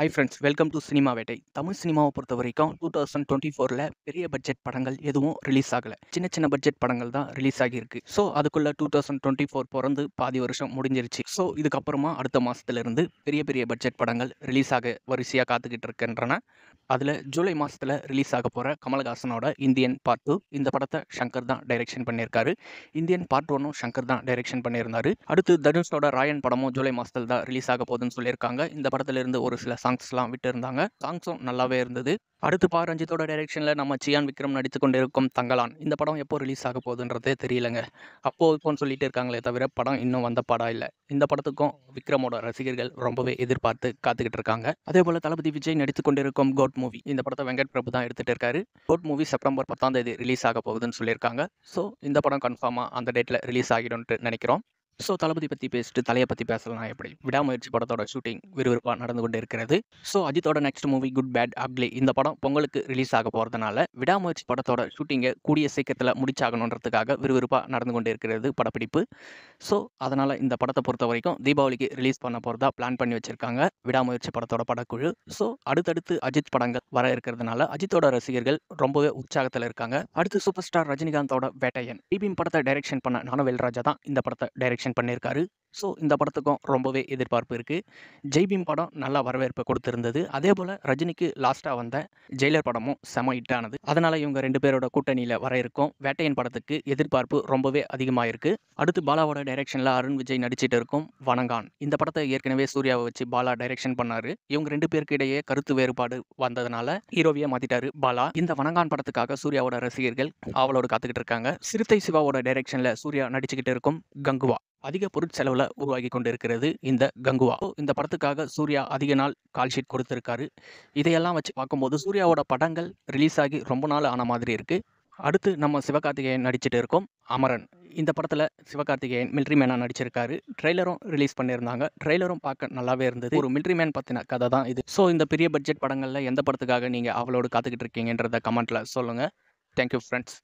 Hi friends, welcome to cinema வேட்டை. தமிழ் சினிமாவை பொறுத்த வரைக்கும் 2024ல பெரிய பட்ஜெட் படங்கள் எதுவும் ரிலீஸ் ஆகல. சின்ன சின்ன பட்ஜெட் படங்கள் தான் ரிலீஸ் ஆகியிருக்கு. ஸோ அதுக்குள்ள 2024 பொறந்து பாதி வருஷம் முடிஞ்சிருச்சு. ஸோ இதுக்கப்புறமா அடுத்த மாசத்துல இருந்து பெரிய பெரிய பட்ஜெட் படங்கள் ரிலீஸ் ஆக வரிசையா காத்துக்கிட்டு இருக்கின்றன. அதில் ஜூலை மாசத்துல ரிலீஸ் ஆக போற கமலஹாசனோட இந்தியன் பார்ட் 2 இந்த படத்தை ஷங்கர் தான் டைரக்ஷன் பண்ணியிருக்காரு. இந்தியன் பார்ட் 1ம் ஷங்கர் தான் டைரக்ஷன் பண்ணியிருந்தாரு. அடுத்து தனுஷோட ராயன் படமும் ஜூலை மாசத்துல தான் ரிலீஸ் ஆக போகுதுன்னு சொல்லியிருக்காங்க. இந்த படத்துல இருந்து ஒரு சில சாங்ஸ்லாம் விட்டு இருந்தாங்க. சாங்ஸும் நல்லாவே இருந்தது. அடுத்து பா ரஞ்சித்தோட டைரக்ஷன்ல நம்ம சியான் விக்ரம் நடித்து கொண்டிருக்கும் தங்கலான் இந்த படம் எப்போ ரிலீஸ் ஆக போகுதுன்றதே தெரியலங்க. இப்போன்னு சொல்லிட்டு இருக்காங்களே தவிர படம் இன்னும் வந்த படம் இல்லை. இந்த படத்துக்கும் விக்ரமோட ரசிகர்கள் ரொம்பவே எதிர்பார்த்து காத்துக்கிட்டு இருக்காங்க. அதே போல தளபதி விஜய் நடித்து கொண்டிருக்கும் கோட் மூவி இந்த படத்தை வெங்கட் பிரபு தான் எடுத்துட்டு இருக்காரு. கோட் மூவி செப்டம்பர் 10ஆம் தேதி ரிலீஸ் ஆக போகுதுன்னு சொல்லியிருக்காங்க. ஸோ இந்த படம் கன்ஃபார்மா அந்த டேட்ல ரிலீஸ் ஆகிடும்னு நினைக்கிறோம். ஸோ தளபதி பற்றி பேசிட்டு தலையை பற்றி பேசலாம் எப்படி? விடாமுயற்சி படத்தோட ஷூட்டிங் விறுவிறுப்பாக நடந்து கொண்டு இருக்கிறது. ஸோ அஜித்தோட next movie good bad ugly இந்த படம் பொங்கலுக்கு ரிலீஸ் ஆக போகிறதுனால விடாமுயற்சி படத்தோட ஷூட்டிங்கை கூடிய சீக்கிரத்தில் முடிச்சாகணுன்றதுக்காக விறுவிறுப்பாக நடந்து கொண்டு இருக்கிறது படப்பிடிப்பு. ஸோ அதனால் இந்த படத்தை பொறுத்த வரைக்கும் தீபாவளிக்கு ரிலீஸ் பண்ண போகிறதா பிளான் பண்ணி வச்சுருக்காங்க விடாமுயற்சி படத்தோட படக்குழு. ஸோ அடுத்தடுத்து அஜித் படங்கள் வர இருக்கிறதுனால அஜித்தோட ரசிகர்கள் ரொம்பவே உற்சாகத்தில் இருக்காங்க. அடுத்து சூப்பர் ஸ்டார் ரஜினிகாந்தோட வேட்டையன் பீம் படத்தை டைரக்ஷன் பண்ண ஞானவேல் ராஜா தான் இந்த படத்தை டைரக்ஷன் பண்ணியிருக்காரு. ஸோ இந்த படத்துக்கும் ரொம்பவே எதிர்பார்ப்பு இருக்குது. ஜெய்பீம் படம் நல்லா வரவேற்பை கொடுத்திருந்தது. அதே போல் ரஜினிக்கு லாஸ்ட்டாக வந்த ஜெயிலர் படமும் செம ஹிட்டானது. அதனால் இவங்க 2 பேரோட கூட்டணியில் வர இருக்கும் வேட்டையன் படத்துக்கு எதிர்பார்ப்பு ரொம்பவே அதிகமாக இருக்குது. அடுத்து பாலாவோட டைரக்ஷனில் அருண் விஜய் நடிச்சிட்டு இருக்கும் வணங்கான் இந்த படத்தை ஏற்கனவே சூர்யாவை வச்சு பாலா டைரக்ஷன் பண்ணாரு. இவங்க 2 பேருக்கு இடையே கருத்து வேறுபாடு வந்ததுனால ஹீரோவியை மாத்திட்டாரு பாலா. இந்த வணங்கான் படத்துக்காக சூர்யாவோட ரசிகர்கள் ஆவலோடு காத்துக்கிட்டு இருக்காங்க. சிறுத்தை சிவாவோட டைரக்ஷனில் சூர்யா நடிச்சுக்கிட்டு இருக்கும் கங்குவா அதிக பொருட்செலவில் உருவாகி கொண்டிருக்கிறது இந்த கங்குவா. இந்த படத்துக்காக சூர்யா அதிக நாள் கால்ஷீட் கொடுத்திருக்காரு. இதையெல்லாம் வச்சு பார்க்கும்போது சூர்யாவோட படங்கள் ரிலீஸ் ஆகி ரொம்ப நாள் ஆன மாதிரி இருக்கு. அடுத்து நம்ம சிவகார்த்திகேயன் நடிச்சிட்டு இருக்கோம் அமரன் இந்த படத்தில் சிவகார்த்திகேயன் மிலிட்ரி மேனாக நடிச்சிருக்காரு. ட்ரெய்லரும் ரிலீஸ் பண்ணியிருந்தாங்க. ட்ரெய்லரும் பார்க்க நல்லாவே இருந்தது. ஒரு மிலிட்ரி மேன் பற்றின கதை தான் இது. ஸோ இந்த பெரிய பட்ஜெட் படங்களில் எந்த படத்துக்காக நீங்கள் அவளோடு காத்துக்கிட்டு இருக்கீங்கன்றத கமெண்ட்டில் சொல்லுங்கள். Thank you friends.